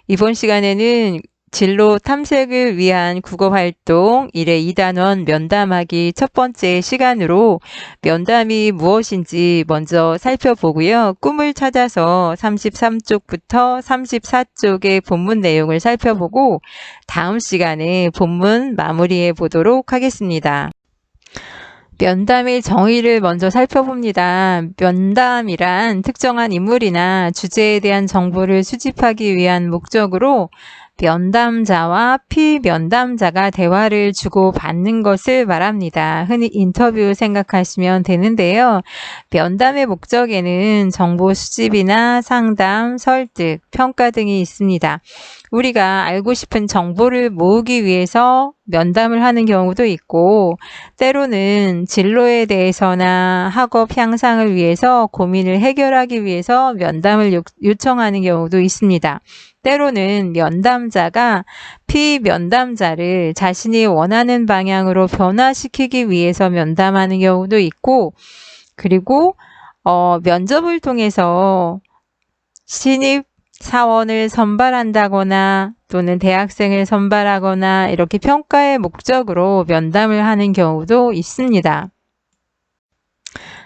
이번 시간에는 진로 탐색을 위한 국어활동 1회 2단원 면담하기 첫 번째 시간으로 면담이 무엇인지 먼저 살펴보고요. 꿈을 찾아서 33쪽부터 34쪽의 본문 내용을 살펴보고 다음 시간에 본문 마무리해 보도록 하겠습니다. 면담의 정의를 먼저 살펴봅니다. 면담이란 특정한 인물이나 주제에 대한 정보를 수집하기 위한 목적으로 면담자와 피면담자가 대화를 주고받는 것을 말합니다. 흔히 인터뷰 생각하시면 되는데요. 면담의 목적에는 정보 수집이나 상담, 설득, 평가 등이 있습니다. 우리가 알고 싶은 정보를 모으기 위해서 면담을 하는 경우도 있고, 때로는 진로에 대해서나 학업 향상을 위해서 고민을 해결하기 위해서 면담을 요청하는 경우도 있습니다. 때로는 면담자가 피면담자를 자신이 원하는 방향으로 변화시키기 위해서 면담하는 경우도 있고, 그리고 면접을 통해서 신입 사원을 선발한다거나 또는 대학생을 선발하거나 이렇게 평가의 목적으로 면담을 하는 경우도 있습니다.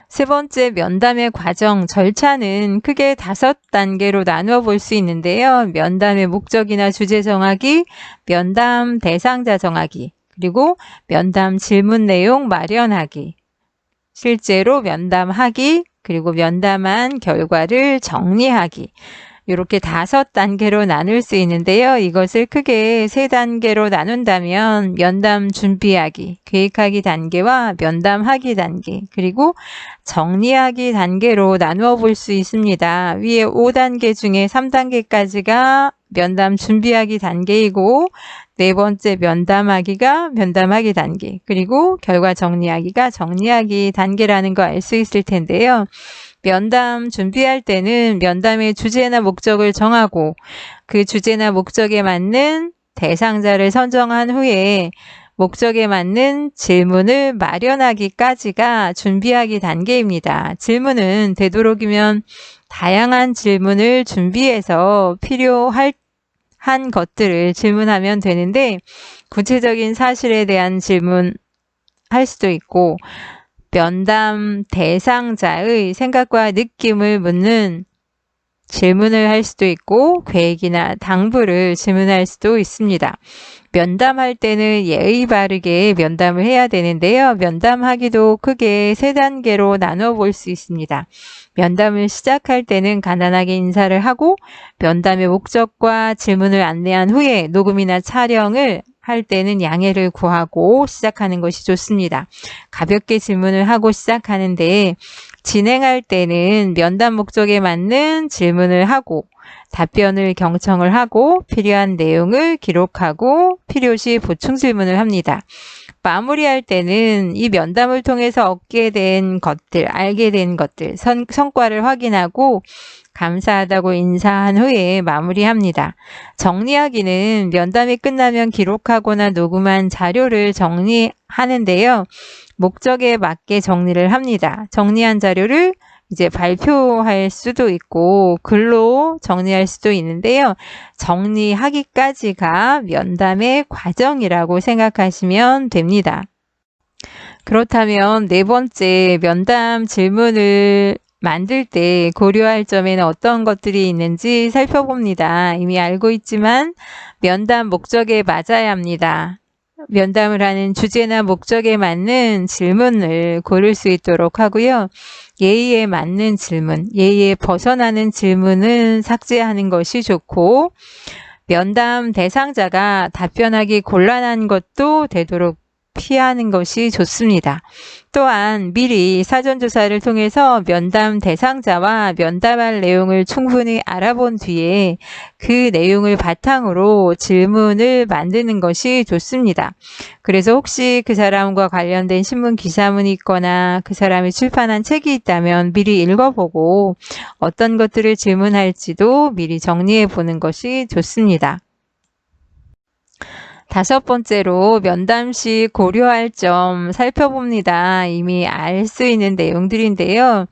세 번째, 면담의 과정, 절차는 크게 5단계로 나누어 볼 수 있는데요. 면담의 목적이나 주제 정하기, 면담 대상자 정하기, 그리고 면담 질문 내용 마련하기, 실제로 면담하기, 그리고 면담한 결과를 정리하기. 이렇게 5단계로 나눌 수 있는데요. 이것을 크게 3단계로 나눈다면 면담 준비하기, 계획하기 단계와 면담하기 단계, 그리고 정리하기 단계로 나누어 볼 수 있습니다. 위에 5단계 중에 3단계까지가 면담 준비하기 단계이고, 네 번째 면담하기가 면담하기 단계, 그리고 결과 정리하기가 정리하기 단계라는 거 알 수 있을 텐데요. 면담 준비할 때는 면담의 주제나 목적을 정하고 그 주제나 목적에 맞는 대상자를 선정한 후에 목적에 맞는 질문을 마련하기까지가 준비하기 단계입니다. 질문은 되도록이면 다양한 질문을 준비해서 필요한 것들을 질문하면 되는데, 구체적인 사실에 대한 질문 할 수도 있고, 면담 대상자의 생각과 느낌을 묻는 질문을 할 수도 있고, 계획이나 당부를 질문할 수도 있습니다. 면담할 때는 예의 바르게 면담을 해야 되는데요. 면담하기도 크게 3단계로 나눠 볼 수 있습니다. 면담을 시작할 때는 간단하게 인사를 하고, 면담의 목적과 질문을 안내한 후에 녹음이나 촬영을 할 때는 양해를 구하고 시작하는 것이 좋습니다. 가볍게 질문을 하고 시작하는데, 진행할 때는 면담 목적에 맞는 질문을 하고 답변을 경청을 하고 필요한 내용을 기록하고 필요시 보충 질문을 합니다. 마무리할 때는 이 면담을 통해서 얻게 된 것들, 알게 된 것들, 성과를 확인하고 감사하다고 인사한 후에 마무리합니다. 정리하기는 면담이 끝나면 기록하거나 녹음한 자료를 정리하는데요. 목적에 맞게 정리를 합니다. 정리한 자료를 이제 발표할 수도 있고 글로 정리할 수도 있는데요. 정리하기까지가 면담의 과정이라고 생각하시면 됩니다. 그렇다면 네 번째, 면담 질문을 만들 때 고려할 점에는 어떤 것들이 있는지 살펴봅니다. 이미 알고 있지만 면담 목적에 맞아야 합니다. 면담을 하는 주제나 목적에 맞는 질문을 고를 수 있도록 하고요. 예의에 맞는 질문, 예의에 벗어나는 질문은 삭제하는 것이 좋고, 면담 대상자가 답변하기 곤란한 것도 되도록 피하는 것이 좋습니다. 또한 미리 사전조사를 통해서 면담 대상자와 면담할 내용을 충분히 알아본 뒤에 그 내용을 바탕으로 질문을 만드는 것이 좋습니다. 그래서 혹시 그 사람과 관련된 신문 기사문이 있거나 그 사람이 출판한 책이 있다면 미리 읽어보고 어떤 것들을 질문할지도 미리 정리해 보는 것이 좋습니다. 5번째로 면담 시 고려할 점 살펴봅니다. 이미 알 수 있는 내용들인데요.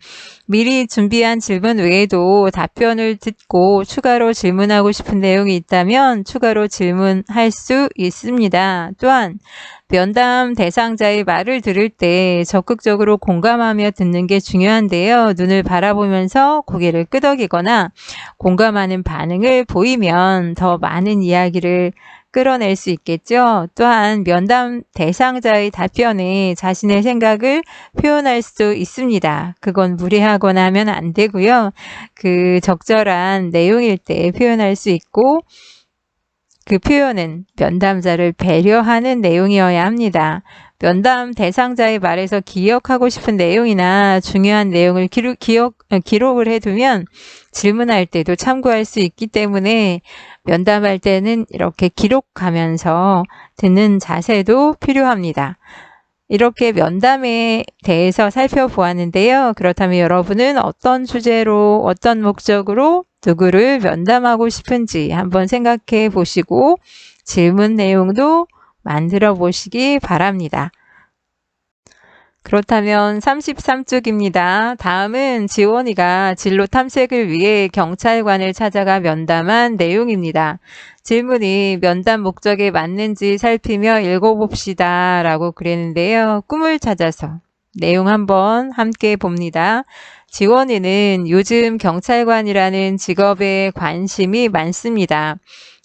미리 준비한 질문 외에도 답변을 듣고 추가로 질문하고 싶은 내용이 있다면 추가로 질문할 수 있습니다. 또한 면담 대상자의 말을 들을 때 적극적으로 공감하며 듣는 게 중요한데요. 눈을 바라보면서 고개를 끄덕이거나 공감하는 반응을 보이면 더 많은 이야기를 끌어낼 수 있겠죠. 또한 면담 대상자의 답변에 자신의 생각을 표현할 수 있습니다. 그건 무리하거나 하면 안 되고요. 그 적절한 내용일 때 표현할 수 있고 그 표현은 면담자를 배려하는 내용이어야 합니다. 면담 대상자의 말에서 기억하고 싶은 내용이나 중요한 내용을 기록을 해두면 질문할 때도 참고할 수 있기 때문에 면담할 때는 이렇게 기록하면서 듣는 자세도 필요합니다. 이렇게 면담에 대해서 살펴보았는데요. 그렇다면 여러분은 어떤 주제로, 어떤 목적으로 누구를 면담하고 싶은지 한번 생각해 보시고 질문 내용도 만들어 보시기 바랍니다. 그렇다면 33쪽입니다. 다음은 지원이가 진로 탐색을 위해 경찰관을 찾아가 면담한 내용입니다. 질문이 면담 목적에 맞는지 살피며 읽어봅시다 라고 그랬는데요. 꿈을 찾아서 내용 한번 함께 봅니다. 지원이는 요즘 경찰관이라는 직업에 관심이 많습니다.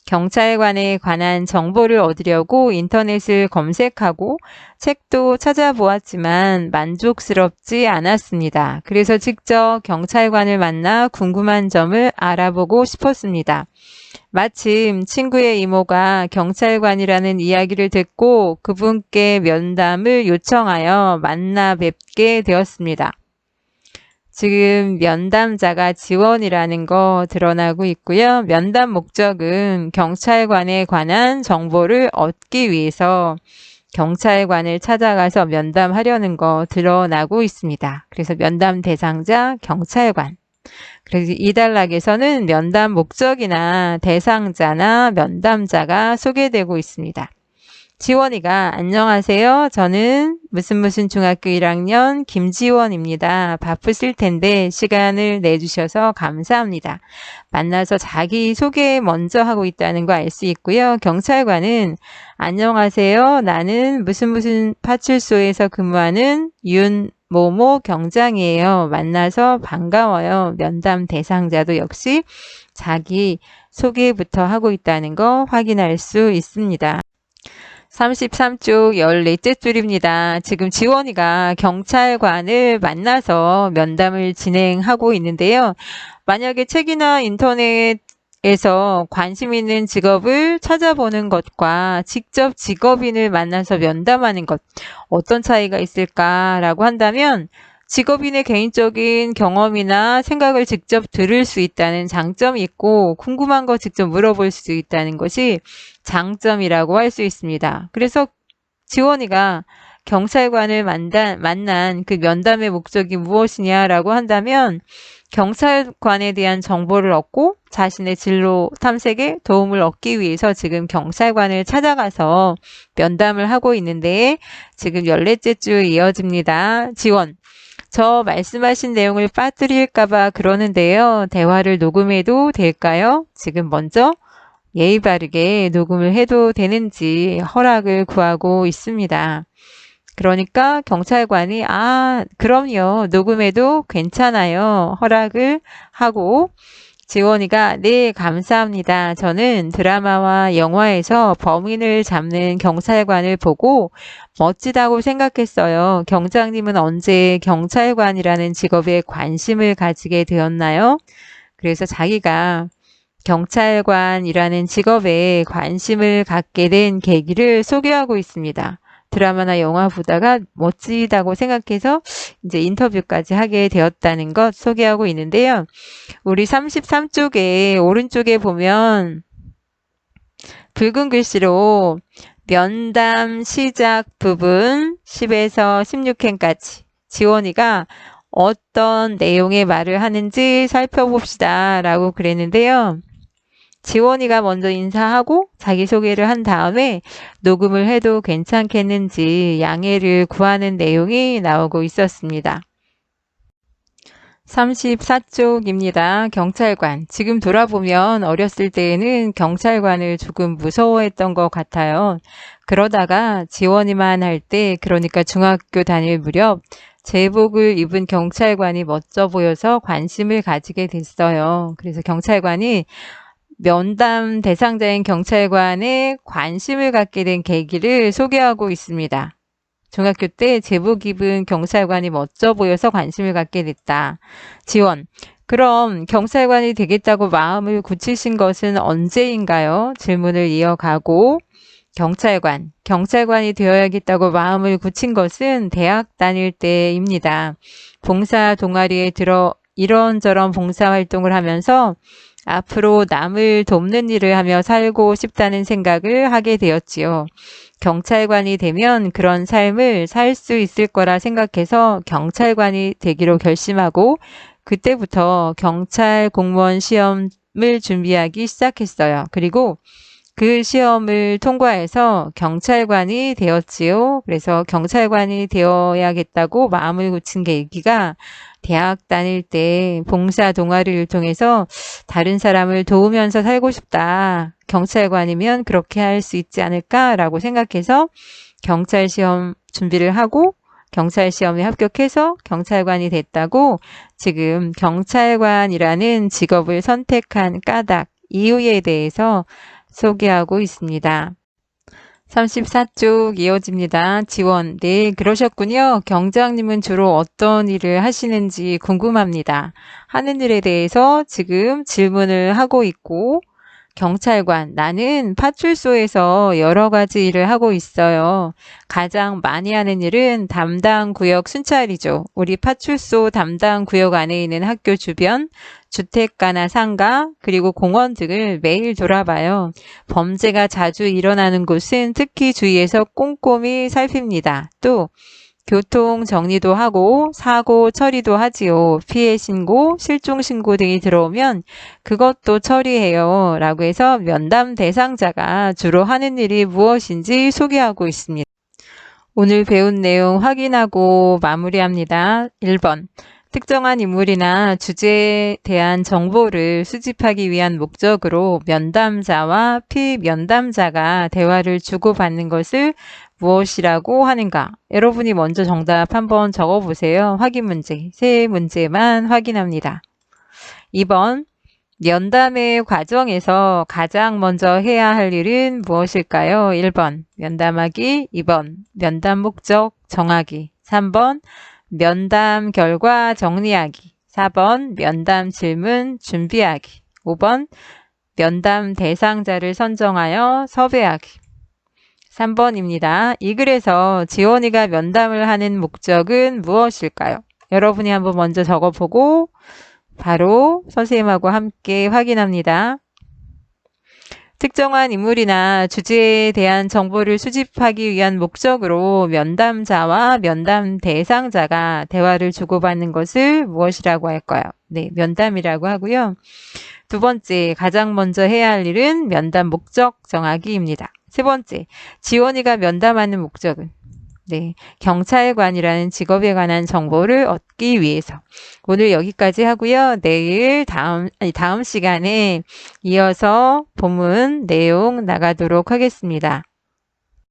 경찰관에 관한 정보를 얻으려고 인터넷을 검색하고 책도 찾아보았지만 만족스럽지 않았습니다. 그래서 직접 경찰관을 만나 궁금한 점을 알아보고 싶었습니다. 마침 친구의 이모가 경찰관이라는 이야기를 듣고 그분께 면담을 요청하여 만나 뵙게 되었습니다. 지금 면담자가 지원이라는 거 드러나고 있고요. 면담 목적은 경찰관에 관한 정보를 얻기 위해서 경찰관을 찾아가서 면담하려는 거 드러나고 있습니다. 그래서 면담 대상자 경찰관. 그래서 이 단락에서는 면담 목적이나 대상자나 면담자가 소개되고 있습니다. 지원이가 안녕하세요. 저는 무슨 중학교 1학년 김지원입니다. 바쁘실 텐데 시간을 내주셔서 감사합니다. 만나서 자기소개 먼저 하고 있다는 거 알 수 있고요. 경찰관은 안녕하세요. 나는 무슨 파출소에서 근무하는 윤모모 경장이에요. 만나서 반가워요. 면담 대상자도 역시 자기 소개부터 하고 있다는 거 확인할 수 있습니다. 33쪽 14째 줄입니다. 지금 지원이가 경찰관을 만나서 면담을 진행하고 있는데요. 만약에 책이나 인터넷에서 관심 있는 직업을 찾아보는 것과 직접 직업인을 만나서 면담하는 것 어떤 차이가 있을까라고 한다면 직업인의 개인적인 경험이나 생각을 직접 들을 수 있다는 장점이 있고 궁금한 거 직접 물어볼 수 있다는 것이 장점이라고 할 수 있습니다. 그래서 지원이가 경찰관을 만난 그 면담의 목적이 무엇이냐라고 한다면 경찰관에 대한 정보를 얻고 자신의 진로 탐색에 도움을 얻기 위해서 지금 경찰관을 찾아가서 면담을 하고 있는데 지금 14째 줄 이어집니다. 지원. 저 말씀하신 내용을 빠뜨릴까봐 그러는데요. 대화를 녹음해도 될까요? 지금 먼저 예의 바르게 녹음을 해도 되는지 허락을 구하고 있습니다. 그러니까 경찰관이 그럼요. 녹음해도 괜찮아요. 허락을 하고 지원이가 네, 감사합니다. 저는 드라마와 영화에서 범인을 잡는 경찰관을 보고 멋지다고 생각했어요. 경장님은 언제 경찰관이라는 직업에 관심을 가지게 되었나요? 그래서 자기가 경찰관이라는 직업에 관심을 갖게 된 계기를 소개하고 있습니다. 드라마나 영화 보다가 멋지다고 생각해서 이제 인터뷰까지 하게 되었다는 것 소개하고 있는데요. 우리 33쪽에 오른쪽에 보면 붉은 글씨로 면담 시작 부분 10에서 16행까지 지원이가 어떤 내용의 말을 하는지 살펴봅시다 라고 그랬는데요. 지원이가 먼저 인사하고 자기소개를 한 다음에 녹음을 해도 괜찮겠는지 양해를 구하는 내용이 나오고 있었습니다. 34쪽입니다. 경찰관. 지금 돌아보면 어렸을 때에는 경찰관을 조금 무서워했던 것 같아요. 그러다가 지원이만 할 때, 그러니까 중학교 다닐 무렵 제복을 입은 경찰관이 멋져 보여서 관심을 가지게 됐어요. 그래서 경찰관이 면담 대상자인 경찰관에 관심을 갖게 된 계기를 소개하고 있습니다. 중학교 때 제복 입은 경찰관이 멋져 보여서 관심을 갖게 됐다. 지원. 그럼 경찰관이 되겠다고 마음을 굳히신 것은 언제인가요? 질문을 이어가고 경찰관이 되어야겠다고 마음을 굳힌 것은 대학 다닐 때입니다. 봉사 동아리에 들어 이런저런 봉사 활동을 하면서 앞으로 남을 돕는 일을 하며 살고 싶다는 생각을 하게 되었지요. 경찰관이 되면 그런 삶을 살 수 있을 거라 생각해서 경찰관이 되기로 결심하고 그때부터 경찰 공무원 시험을 준비하기 시작했어요. 그리고 그 시험을 통과해서 경찰관이 되었지요. 그래서 경찰관이 되어야겠다고 마음을 굳힌 계기가 대학 다닐 때 봉사 동아리를 통해서 다른 사람을 도우면서 살고 싶다. 경찰관이면 그렇게 할 수 있지 않을까라고 생각해서 경찰 시험 준비를 하고 경찰 시험에 합격해서 경찰관이 됐다고 지금 경찰관이라는 직업을 선택한 까닭, 이유에 대해서 소개하고 있습니다. 34쪽 이어집니다. 지원. 네, 그러셨군요. 경장님은 주로 어떤 일을 하시는지 궁금합니다. 하는 일에 대해서 지금 질문을 하고 있고, 경찰관. 나는 파출소에서 여러 가지 일을 하고 있어요. 가장 많이 하는 일은 담당 구역 순찰이죠. 우리 파출소 담당 구역 안에 있는 학교 주변, 주택가나 상가, 그리고 공원 등을 매일 돌아봐요. 범죄가 자주 일어나는 곳은 특히 주의해서 꼼꼼히 살핍니다. 또 교통 정리도 하고 사고 처리도 하지요. 피해 신고, 실종 신고 등이 들어오면 그것도 처리해요. 라고 해서 면담 대상자가 주로 하는 일이 무엇인지 소개하고 있습니다. 오늘 배운 내용 확인하고 마무리합니다. 1번. 특정한 인물이나 주제에 대한 정보를 수집하기 위한 목적으로 면담자와 피면담자가 대화를 주고받는 것을 무엇이라고 하는가? 여러분이 먼저 정답 한번 적어보세요. 확인 문제, 세 문제만 확인합니다. 2번, 면담의 과정에서 가장 먼저 해야 할 일은 무엇일까요? 1번, 면담하기. 2번, 면담 목적 정하기. 3번, 면담 결과 정리하기. 4번, 면담 질문 준비하기. 5번, 면담 대상자를 선정하여 섭외하기. 3번입니다. 이 글에서 지원이가 면담을 하는 목적은 무엇일까요? 여러분이 한번 먼저 적어보고 바로 선생님하고 함께 확인합니다. 특정한 인물이나 주제에 대한 정보를 수집하기 위한 목적으로 면담자와 면담 대상자가 대화를 주고받는 것을 무엇이라고 할까요? 네, 면담이라고 하고요. 두 번째, 가장 먼저 해야 할 일은 면담 목적 정하기입니다. 세 번째, 지원이가 면담하는 목적은 네, 경찰관이라는 직업에 관한 정보를 얻기 위해서. 오늘 여기까지 하고요. 내일 다음 시간에 이어서 본문 내용 나가도록 하겠습니다.